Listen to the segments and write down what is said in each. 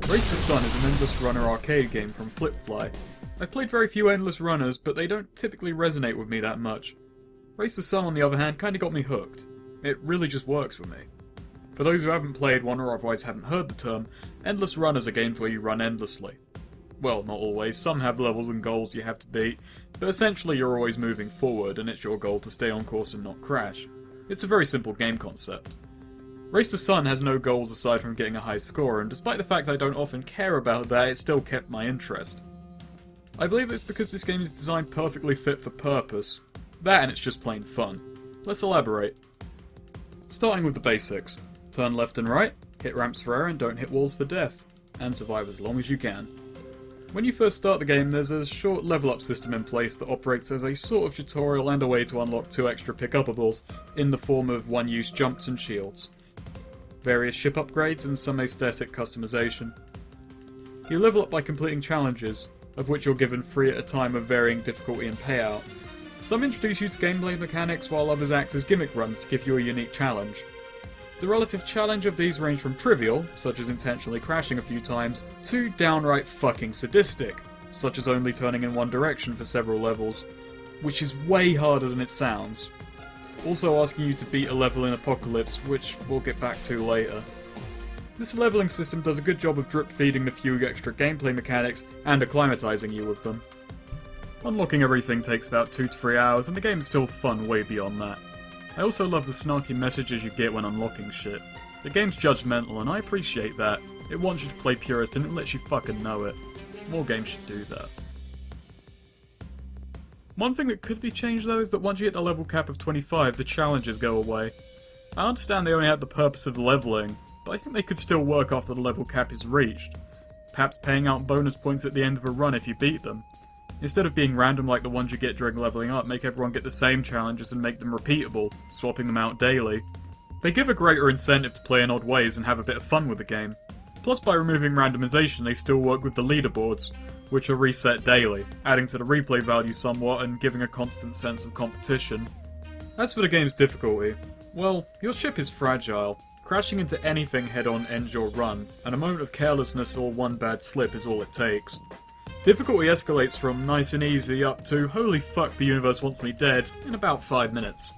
Race the Sun is an endless runner arcade game from Flipfly. I've played very few endless runners, but they don't typically resonate with me that much. Race the Sun, on the other hand, kinda got me hooked. It really just works with me. For those who haven't played one or otherwise haven't heard the term, endless runners are games where you run endlessly. Well, not always, some have levels and goals you have to beat, but essentially you're always moving forward and it's your goal to stay on course and not crash. It's a very simple game concept. Race the Sun has no goals aside from getting a high score, and despite the fact I don't often care about that, it still kept my interest. I believe it's because this game is designed perfectly fit for purpose. That and it's just plain fun. Let's elaborate. Starting with the basics. Turn left and right, hit ramps for air and don't hit walls for death, and survive as long as you can. When you first start the game, there's a short level up system in place that operates as a sort of tutorial and a way to unlock 2 extra pick-upables in the form of one-use jumps and shields, various ship upgrades and some aesthetic customization. You level up by completing challenges, of which you're given 3 at a time of varying difficulty and payout. Some introduce you to gameplay mechanics while others act as gimmick runs to give you a unique challenge. The relative challenge of these range from trivial, such as intentionally crashing a few times, to downright fucking sadistic, such as only turning in one direction for several levels, which is way harder than it sounds. Also asking you to beat a level in Apocalypse, which we'll get back to later. This leveling system does a good job of drip feeding the few extra gameplay mechanics and acclimatizing you with them. Unlocking everything takes about 2 to 3 hours, and the game's still fun way beyond that. I also love the snarky messages you get when unlocking shit. The game's judgmental, and I appreciate that. It wants you to play purist, and it lets you fucking know it. More games should do that. One thing that could be changed though is that once you hit the level cap of 25, the challenges go away. I understand they only had the purpose of leveling, but I think they could still work after the level cap is reached. Perhaps paying out bonus points at the end of a run if you beat them. Instead of being random like the ones you get during leveling up, make everyone get the same challenges and make them repeatable, swapping them out daily. They give a greater incentive to play in odd ways and have a bit of fun with the game. Plus, by removing randomization, they still work with the leaderboards, which are reset daily, adding to the replay value somewhat and giving a constant sense of competition. As for the game's difficulty, well, your ship is fragile. Crashing into anything head-on ends your run, and a moment of carelessness or one bad slip is all it takes. Difficulty escalates from nice and easy up to holy fuck the universe wants me dead in about 5 minutes.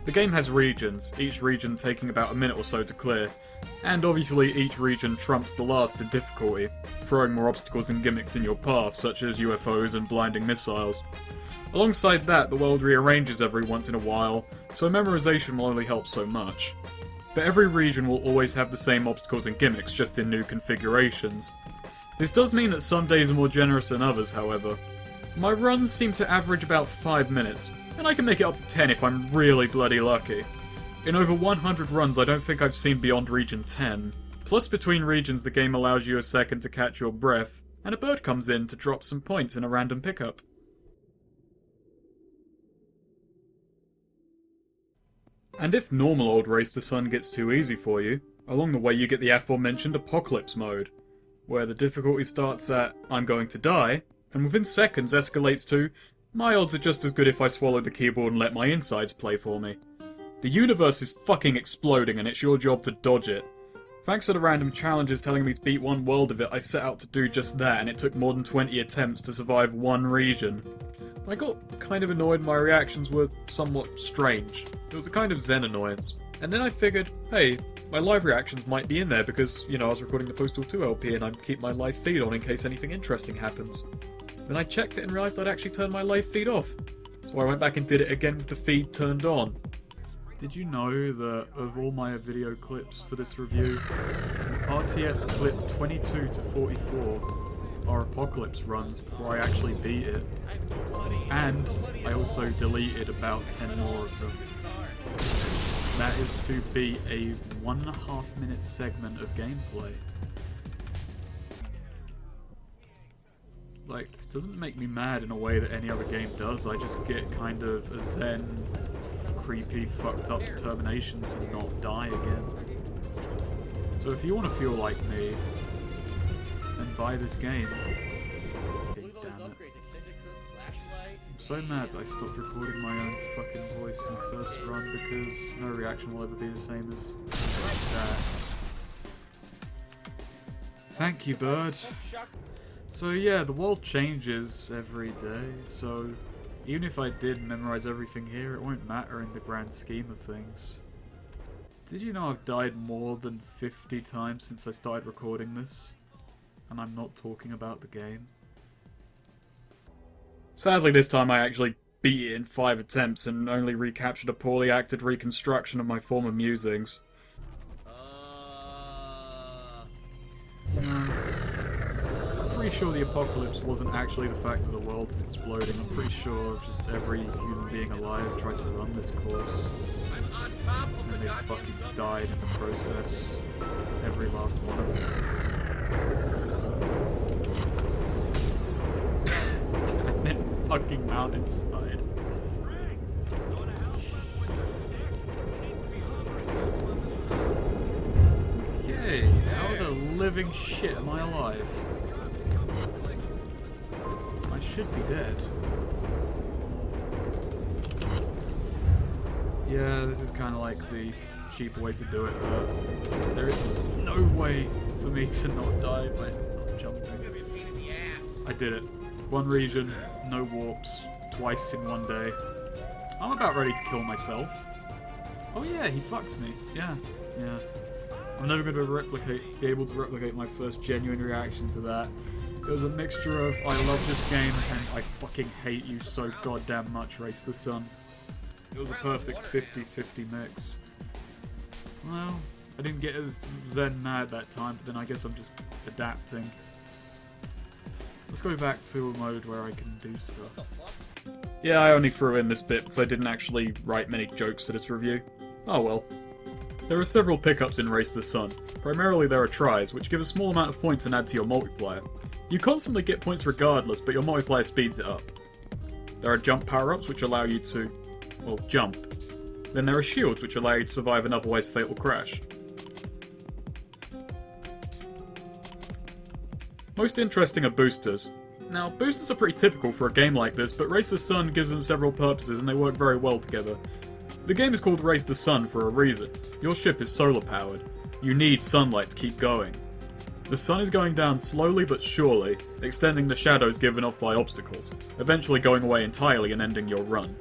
The game has regions, each region taking about a minute or so to clear, and obviously each region trumps the last in difficulty, throwing more obstacles and gimmicks in your path such as UFOs and blinding missiles. Alongside that, the world rearranges every once in a while, so memorization will only help so much. But every region will always have the same obstacles and gimmicks, just in new configurations. This does mean that some days are more generous than others, however. My runs seem to average about 5 minutes, and I can make it up to 10 if I'm really bloody lucky. In over 100 runs, I don't think I've seen beyond region 10. Plus, between regions, the game allows you a second to catch your breath, and a bird comes in to drop some points in a random pickup. And if normal old Race the Sun gets too easy for you, along the way you get the aforementioned Apocalypse mode, where the difficulty starts at I'm going to die, and within seconds escalates to my odds are just as good if I swallow the keyboard and let my insides play for me. The universe is fucking exploding and it's your job to dodge it. Thanks to the random challenges telling me to beat one world of it, I set out to do just that, and it took more than 20 attempts to survive one region. I got kind of annoyed my reactions were somewhat strange. It was a kind of zen annoyance. And then I figured, hey, my live reactions might be in there because, I was recording the Postal 2 LP and I'd keep my live feed on in case anything interesting happens. Then I checked it and realised I'd actually turned my live feed off. So I went back and did it again with the feed turned on. Did you know that of all my video clips for this review, RTS clip 22 to 44 are Apocalypse runs before I actually beat it. And I also deleted about 10 more of them. That is to be a 1.5 minute segment of gameplay. Like, this doesn't make me mad in a way that any other game does, I just get kind of a zen, creepy, fucked up determination to not die again. So if you want to feel like me, then buy this game. Okay, damn it. I'm so mad that I stopped recording my own fucking voice in the first run because no reaction will ever be the same as that. Thank you, bird. So yeah, the world changes every day, so even if I did memorize everything here, it won't matter in the grand scheme of things. Did you know I've died more than 50 times since I started recording this? And I'm not talking about the game. Sadly, this time I actually beat it in 5 attempts and only recaptured a poorly acted reconstruction of my former musings. I'm pretty sure the apocalypse wasn't actually the fact that the world's exploding. I'm pretty sure just every human being alive tried to run this course. And they fucking died in the process. Every last one of them. Damn it, fucking mountainside. Okay, how the living shit am I alive? I should be dead. Yeah, this is kind of like the cheap way to do it, but there is no way for me to not die by not jumping. I did it. One region, no warps, twice in one day. I'm about ready to kill myself. Oh yeah, he fucks me. Yeah. I'm never going to be able to replicate my first genuine reaction to that. It was a mixture of I love this game and I fucking hate you so goddamn much, Race the Sun. It was a perfect 50-50 mix. Well, I didn't get as zen mad that time, but then I guess I'm just adapting. Let's go back to a mode where I can do stuff. Yeah, I only threw in this bit because I didn't actually write many jokes for this review. Oh well. There are several pickups in Race the Sun. Primarily there are tries, which give a small amount of points and add to your multiplier. You constantly get points regardless, but your multiplier speeds it up. There are jump power-ups, which allow you to, well, jump. Then there are shields, which allow you to survive an otherwise fatal crash. Most interesting are boosters. Now, boosters are pretty typical for a game like this, but Race the Sun gives them several purposes and they work very well together. The game is called Race the Sun for a reason. Your ship is solar powered. You need sunlight to keep going. The sun is going down slowly but surely, extending the shadows given off by obstacles, eventually going away entirely and ending your run.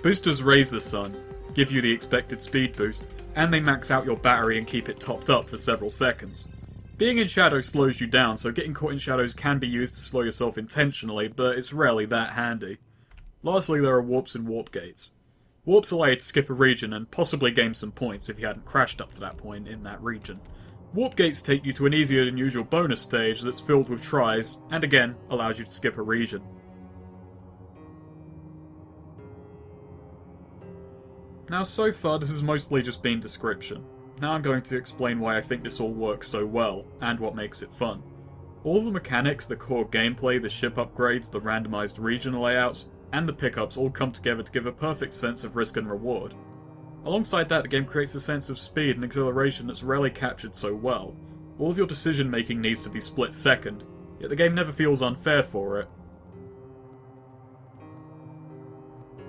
Boosters raise the sun, give you the expected speed boost, and they max out your battery and keep it topped up for several seconds. Being in shadow slows you down, so getting caught in shadows can be used to slow yourself intentionally, but it's rarely that handy. Lastly, there are warps and warp gates. Warps allow you to skip a region and possibly gain some points if you hadn't crashed up to that point in that region. Warp gates take you to an easier than usual bonus stage that's filled with tries, and again, allows you to skip a region. Now so far this has mostly just been description. Now I'm going to explain why I think this all works so well, and what makes it fun. All the mechanics, the core gameplay, the ship upgrades, the randomized region layouts, and the pickups all come together to give a perfect sense of risk and reward. Alongside that, the game creates a sense of speed and exhilaration that's rarely captured so well. All of your decision making needs to be split second, yet the game never feels unfair for it.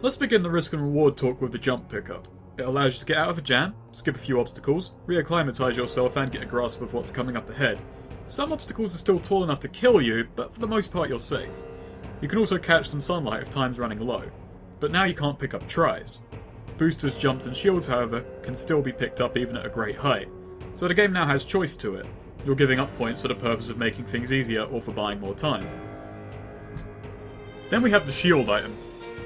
Let's begin the risk and reward talk with the jump pickup. It allows you to get out of a jam, skip a few obstacles, reacclimatise yourself and get a grasp of what's coming up ahead. Some obstacles are still tall enough to kill you, but for the most part you're safe. You can also catch some sunlight if time's running low, but now you can't pick up tries. Boosters, jumps and shields, however, can still be picked up even at a great height, so the game now has choice to it. You're giving up points for the purpose of making things easier or for buying more time. Then we have the shield item.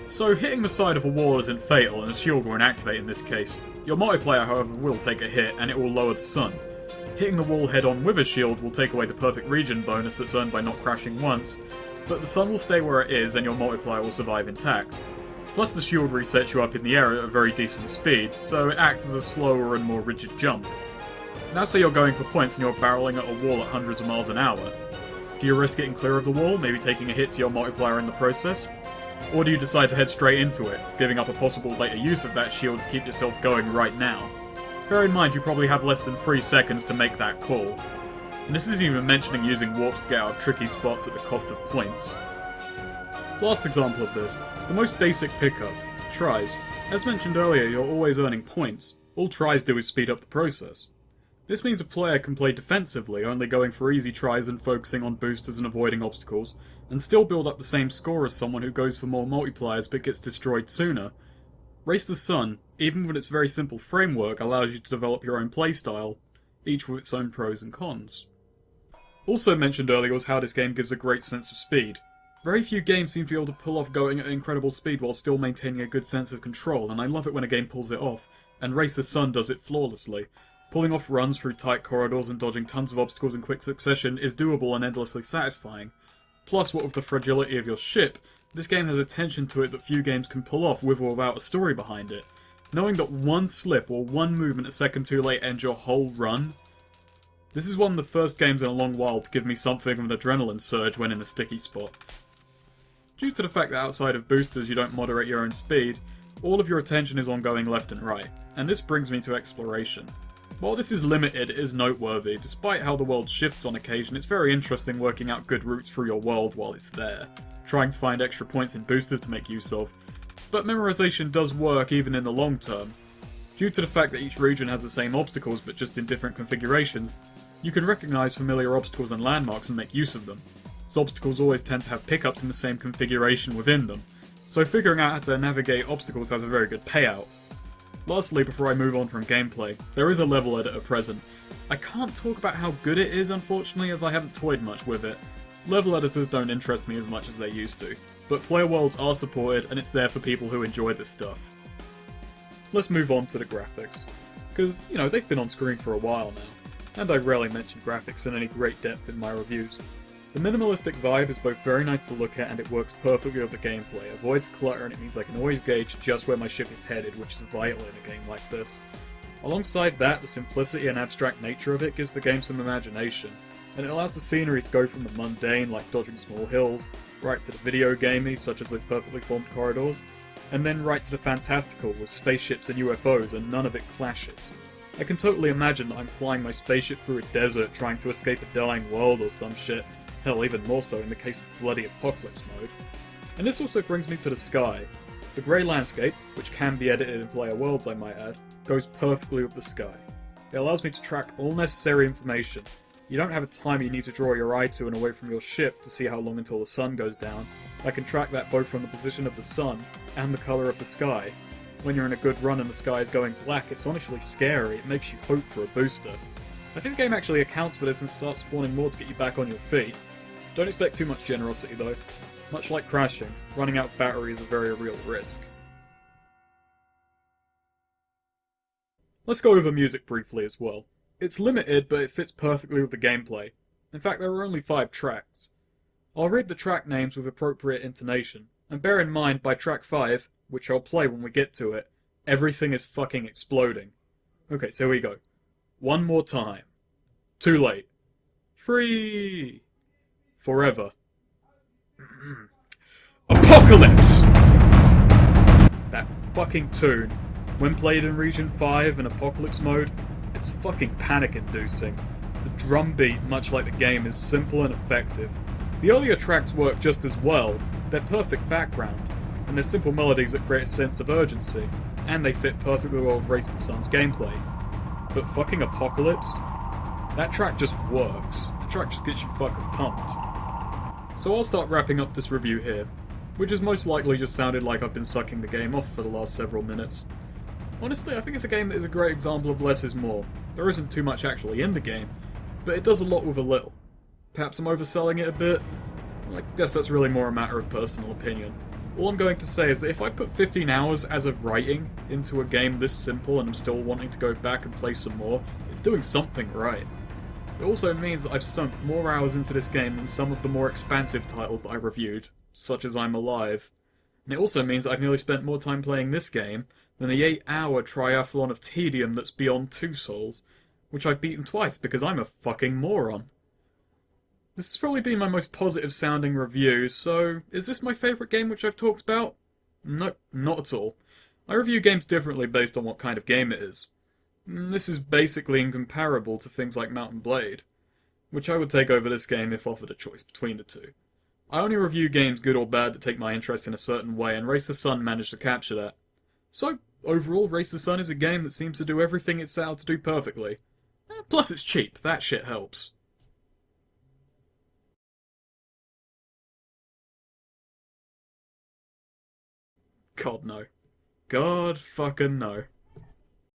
So hitting the side of a wall isn't fatal and a shield won't activate in this case. Your multiplayer, however, will take a hit and it will lower the sun. Hitting the wall head on with a shield will take away the perfect region bonus that's earned by not crashing once, but the sun will stay where it is and your multiplier will survive intact. Plus the shield resets you up in the air at a very decent speed, so it acts as a slower and more rigid jump. Now say you're going for points and you're barreling at a wall at hundreds of miles an hour. Do you risk getting clear of the wall, maybe taking a hit to your multiplier in the process? Or do you decide to head straight into it, giving up a possible later use of that shield to keep yourself going right now? Bear in mind you probably have less than 3 seconds to make that call. And this isn't even mentioning using warps to get out of tricky spots at the cost of points. Last example of this, the most basic pickup, tries. As mentioned earlier, you're always earning points. All tries do is speed up the process. This means a player can play defensively, only going for easy tries and focusing on boosters and avoiding obstacles, and still build up the same score as someone who goes for more multipliers but gets destroyed sooner. Race the Sun, even with its very simple framework, allows you to develop your own playstyle, each with its own pros and cons. Also mentioned earlier was how this game gives a great sense of speed. Very few games seem to be able to pull off going at incredible speed while still maintaining a good sense of control, and I love it when a game pulls it off, and Race the Sun does it flawlessly. Pulling off runs through tight corridors and dodging tons of obstacles in quick succession is doable and endlessly satisfying. Plus, what with the fragility of your ship, this game has a tension to it that few games can pull off with or without a story behind it. Knowing that one slip or one movement a second too late ends your whole run. This is one of the first games in a long while to give me something of an adrenaline surge when in a sticky spot. Due to the fact that outside of boosters you don't moderate your own speed, all of your attention is on going left and right, and this brings me to exploration. While this is limited, it is noteworthy. Despite how the world shifts on occasion, it's very interesting working out good routes through your world while it's there, trying to find extra points in boosters to make use of. But memorization does work even in the long term. Due to the fact that each region has the same obstacles but just in different configurations, you can recognise familiar obstacles and landmarks and make use of them. So obstacles always tend to have pickups in the same configuration within them, so figuring out how to navigate obstacles has a very good payout. Lastly, before I move on from gameplay, there is a level editor present. I can't talk about how good it is, unfortunately, as I haven't toyed much with it. Level editors don't interest me as much as they used to, but player worlds are supported and it's there for people who enjoy this stuff. Let's move on to the graphics, because, you know, they've been on screen for a while now, and I rarely mention graphics in any great depth in my reviews. The minimalistic vibe is both very nice to look at and it works perfectly with the gameplay, avoids clutter, and it means I can always gauge just where my ship is headed, which is vital in a game like this. Alongside that, the simplicity and abstract nature of it gives the game some imagination, and it allows the scenery to go from the mundane, like dodging small hills, right to the video gamey, such as the perfectly formed corridors, and then right to the fantastical, with spaceships and UFOs, and none of it clashes. I can totally imagine that I'm flying my spaceship through a desert trying to escape a dying world or some shit. Hell, even more so in the case of bloody apocalypse mode. And this also brings me to the sky. The grey landscape, which can be edited in player worlds I might add, goes perfectly with the sky. It allows me to track all necessary information. You don't have a time you need to draw your eye to and away from your ship to see how long until the sun goes down. I can track that both from the position of the sun and the colour of the sky. When you're in a good run and the sky is going black, it's honestly scary. It makes you hope for a booster. I think the game actually accounts for this and starts spawning more to get you back on your feet. Don't expect too much generosity though. Much like crashing, running out of battery is a very real risk. Let's go over music briefly as well. It's limited, but it fits perfectly with the gameplay. In fact, there are only 5 tracks. I'll read the track names with appropriate intonation, and bear in mind by track 5, which I'll play when we get to it, everything is fucking exploding. Okay, so here we go. One more time. Too late. Free! Forever. Apocalypse! That fucking tune, when played in Region 5 in Apocalypse mode, it's fucking panic-inducing. The drum beat, much like the game, is simple and effective. The earlier tracks work just as well, they're perfect background, and they're simple melodies that create a sense of urgency, and they fit perfectly well with Race the Sun's gameplay. But fucking Apocalypse? That track just works. That track just gets you fucking pumped. So I'll start wrapping up this review here, which has most likely just sounded like I've been sucking the game off for the last several minutes. Honestly, I think it's a game that is a great example of less is more. There isn't too much actually in the game, but it does a lot with a little. Perhaps I'm overselling it a bit? I guess that's really more a matter of personal opinion. All I'm going to say is that if I put 15 hours as of writing into a game this simple and I'm still wanting to go back and play some more, it's doing something right. It also means that I've sunk more hours into this game than some of the more expansive titles that I reviewed, such as I'm Alive. And it also means that I've nearly spent more time playing this game than the 8-hour triathlon of tedium that's beyond Two Souls, which I've beaten twice because I'm a fucking moron. This has probably been my most positive sounding review, so is this my favourite game which I've talked about? Nope, not at all. I review games differently based on what kind of game it is. This is basically incomparable to things like Mount & Blade, which I would take over this game if offered a choice between the two. I only review games good or bad that take my interest in a certain way, and Race the Sun managed to capture that. So, overall, Race the Sun is a game that seems to do everything it set out to do perfectly. Plus it's cheap, that shit helps. God no. God fucking no.